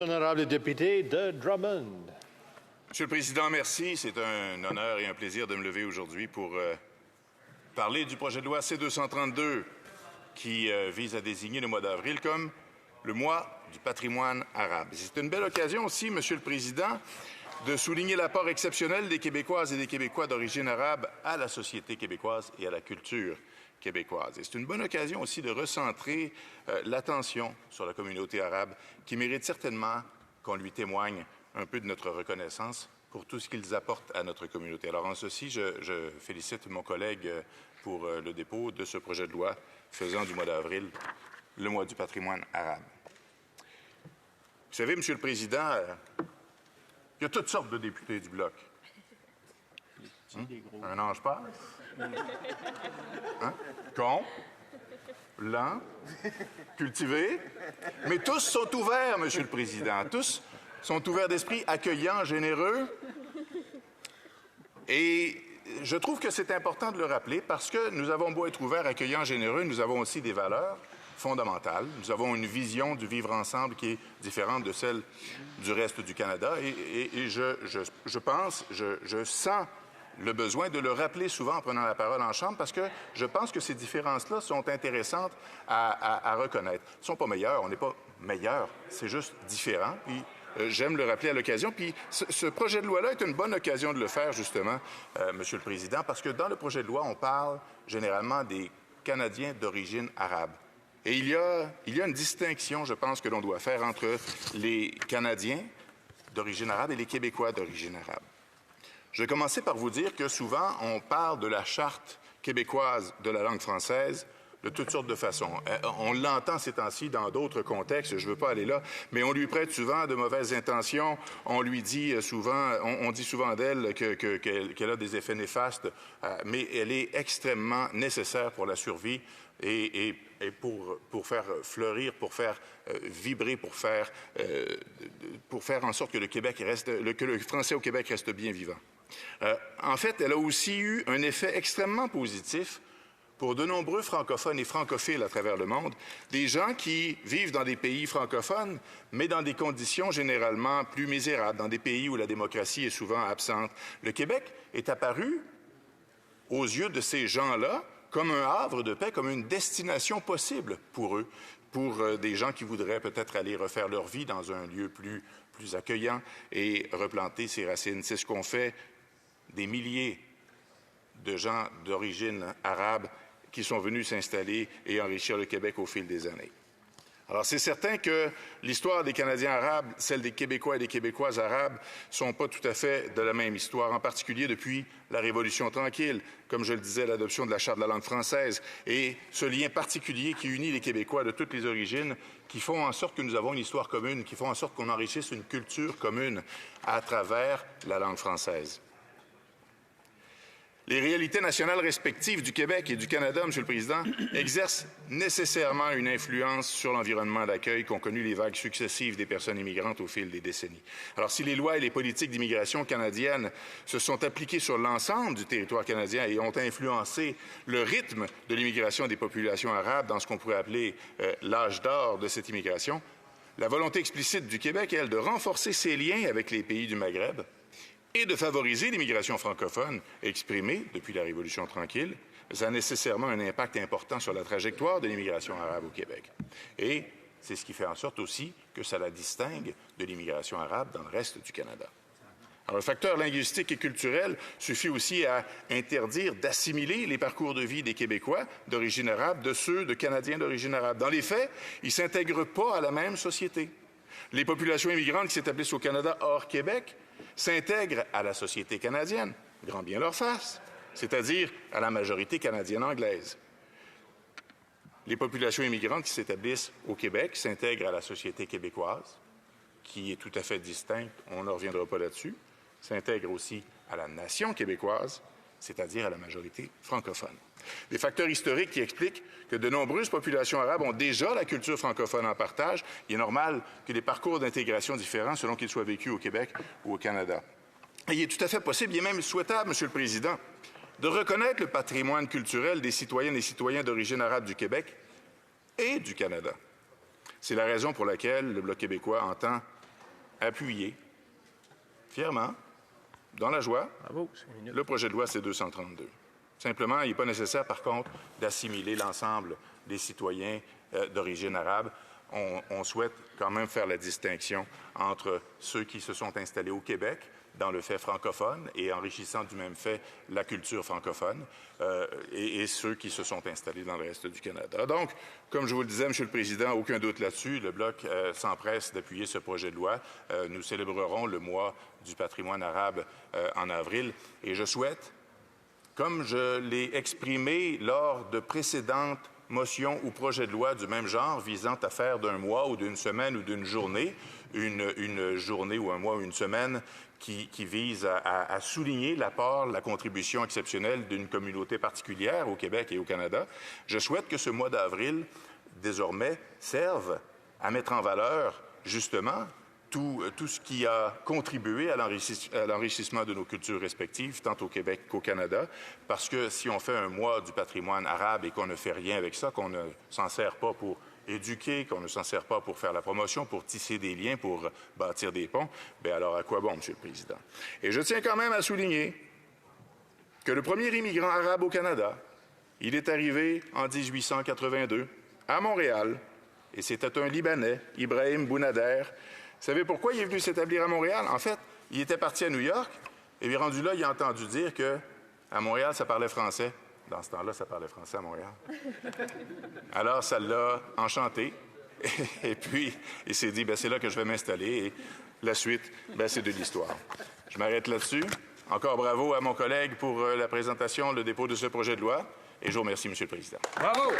Honorable député de Drummond. Monsieur le Président, merci. C'est un honneur et un plaisir de me lever aujourd'hui pour parler du projet de loi C-232 qui vise à désigner le mois d'avril comme le mois du patrimoine arabe. C'est une belle occasion aussi, Monsieur le Président, de souligner l'apport exceptionnel des Québécoises et des Québécois d'origine arabe à la société québécoise et à la culture québécoise. Et c'est une bonne occasion aussi de recentrer l'attention sur la communauté arabe qui mérite certainement qu'on lui témoigne un peu de notre reconnaissance pour tout ce qu'ils apportent à notre communauté. Alors en ceci, je félicite mon collègue pour le dépôt de ce projet de loi faisant du mois d'avril le mois du patrimoine arabe. Vous savez, Monsieur le Président, il y a toutes sortes de députés du Bloc. Un ange passe. Con, lent, cultivé. Mais tous sont ouverts, Monsieur le Président. Tous sont ouverts d'esprit, accueillants, généreux. Et je trouve que c'est important de le rappeler parce que nous avons beau être ouverts, accueillants, généreux, nous avons aussi des valeurs fondamentales. Nous avons une vision du vivre ensemble qui est différente de celle du reste du Canada. Et je pense, je sens le besoin de le rappeler souvent en prenant la parole en Chambre parce que je pense que ces différences-là sont intéressantes à reconnaître. Elles ne sont pas meilleures, on n'est pas meilleurs, c'est juste différent. Puis j'aime le rappeler à l'occasion. Puis ce projet de loi-là est une bonne occasion de le faire, justement, Monsieur le Président, parce que dans le projet de loi, on parle généralement des Canadiens d'origine arabe. Et il y a une distinction, je pense, que l'on doit faire entre les Canadiens d'origine arabe et les Québécois d'origine arabe. Je vais commencer par vous dire que souvent, on parle de la Charte québécoise de la langue française de toutes sortes de façons. On l'entend ces temps-ci dans d'autres contextes, je ne veux pas aller là, mais on lui prête souvent de mauvaises intentions. On lui dit souvent, on dit souvent d'elle qu'elle a des effets néfastes, mais elle est extrêmement nécessaire pour la survie et pour faire fleurir, pour faire vibrer, pour faire en sorte que le français au Québec reste bien vivant. En fait, elle a aussi eu un effet extrêmement positif pour de nombreux francophones et francophiles à travers le monde, des gens qui vivent dans des pays francophones, mais dans des conditions généralement plus misérables, dans des pays où la démocratie est souvent absente. Le Québec est apparu, aux yeux de ces gens-là, comme un havre de paix, comme une destination possible pour eux, pour des gens qui voudraient peut-être aller refaire leur vie dans un lieu plus accueillant et replanter ses racines. C'est ce qu'ont fait des milliers de gens d'origine arabe qui sont venus s'installer et enrichir le Québec au fil des années. Alors, c'est certain que l'histoire des Canadiens arabes, celle des Québécois et des Québécoises arabes, ne sont pas tout à fait de la même histoire, en particulier depuis la Révolution tranquille, comme je le disais, l'adoption de la Charte de la langue française et ce lien particulier qui unit les Québécois de toutes les origines, qui font en sorte que nous avons une histoire commune, qui font en sorte qu'on enrichisse une culture commune à travers la langue française. Les réalités nationales respectives du Québec et du Canada, Monsieur le Président, exercent nécessairement une influence sur l'environnement d'accueil qu'ont connu les vagues successives des personnes immigrantes au fil des décennies. Alors, si les lois et les politiques d'immigration canadiennes se sont appliquées sur l'ensemble du territoire canadien et ont influencé le rythme de l'immigration des populations arabes dans ce qu'on pourrait appeler l'âge d'or de cette immigration, la volonté explicite du Québec, elle, de renforcer ses liens avec les pays du Maghreb et de favoriser l'immigration francophone exprimée depuis la Révolution tranquille, ça a nécessairement un impact important sur la trajectoire de l'immigration arabe au Québec. Et c'est ce qui fait en sorte aussi que ça la distingue de l'immigration arabe dans le reste du Canada. Alors, le facteur linguistique et culturel suffit aussi à interdire d'assimiler les parcours de vie des Québécois d'origine arabe de ceux de Canadiens d'origine arabe. Dans les faits, ils ne s'intègrent pas à la même société. Les populations immigrantes qui s'établissent au Canada hors Québec s'intègrent à la société canadienne, grand bien leur face, c'est-à-dire à la majorité canadienne anglaise. Les populations immigrantes qui s'établissent au Québec s'intègrent à la société québécoise, qui est tout à fait distincte, on ne reviendra pas là-dessus, s'intègrent aussi à la nation québécoise, c'est-à-dire à la majorité francophone. Des facteurs historiques qui expliquent que de nombreuses populations arabes ont déjà la culture francophone en partage. Il est normal que les parcours d'intégration différents selon qu'ils soient vécus au Québec ou au Canada. Et il est tout à fait possible, il est même souhaitable, Monsieur le Président, de reconnaître le patrimoine culturel des citoyennes et citoyens d'origine arabe du Québec et du Canada. C'est la raison pour laquelle le Bloc québécois entend appuyer fièrement, dans la joie, Bravo, 5 minutes. le projet de loi C-232. Simplement, il n'est pas nécessaire, par contre, d'assimiler l'ensemble des citoyens d'origine arabe. On souhaite quand même faire la distinction entre ceux qui se sont installés au Québec dans le fait francophone et enrichissant du même fait la culture francophone et ceux qui se sont installés dans le reste du Canada. Donc, comme je vous le disais, M. le Président, aucun doute là-dessus, le Bloc s'empresse d'appuyer ce projet de loi. Nous célébrerons le mois du patrimoine arabe en avril et je souhaite, comme je l'ai exprimé lors de précédentes motions ou projets de loi du même genre visant à faire d'un mois ou d'une semaine ou d'une journée, une journée ou un mois ou une semaine qui vise à souligner l'apport, la contribution exceptionnelle d'une communauté particulière au Québec et au Canada. Je souhaite que ce mois d'avril, désormais, serve à mettre en valeur, justement, tout ce qui a contribué à l'enrichissement de nos cultures respectives, tant au Québec qu'au Canada, parce que si on fait un mois du patrimoine arabe et qu'on ne fait rien avec ça, qu'on ne s'en sert pas pour éduquer, qu'on ne s'en sert pas pour faire la promotion, pour tisser des liens, pour bâtir des ponts, bien alors à quoi bon, M. le Président? Et je tiens quand même à souligner que le premier immigrant arabe au Canada, il est arrivé en 1882 à Montréal, et c'était un Libanais, Ibrahim Bounader. Vous savez pourquoi il est venu s'établir à Montréal? En fait, il était parti à New York, et rendu là, il a entendu dire qu'à Montréal, ça parlait français. Dans ce temps-là, ça parlait français à Montréal. Alors, ça l'a enchanté. Et puis, il s'est dit, c'est là que je vais m'installer. Et la suite, c'est de l'histoire. Je m'arrête là-dessus. Encore bravo à mon collègue pour la présentation, le dépôt de ce projet de loi. Et je vous remercie, M. le Président. Bravo!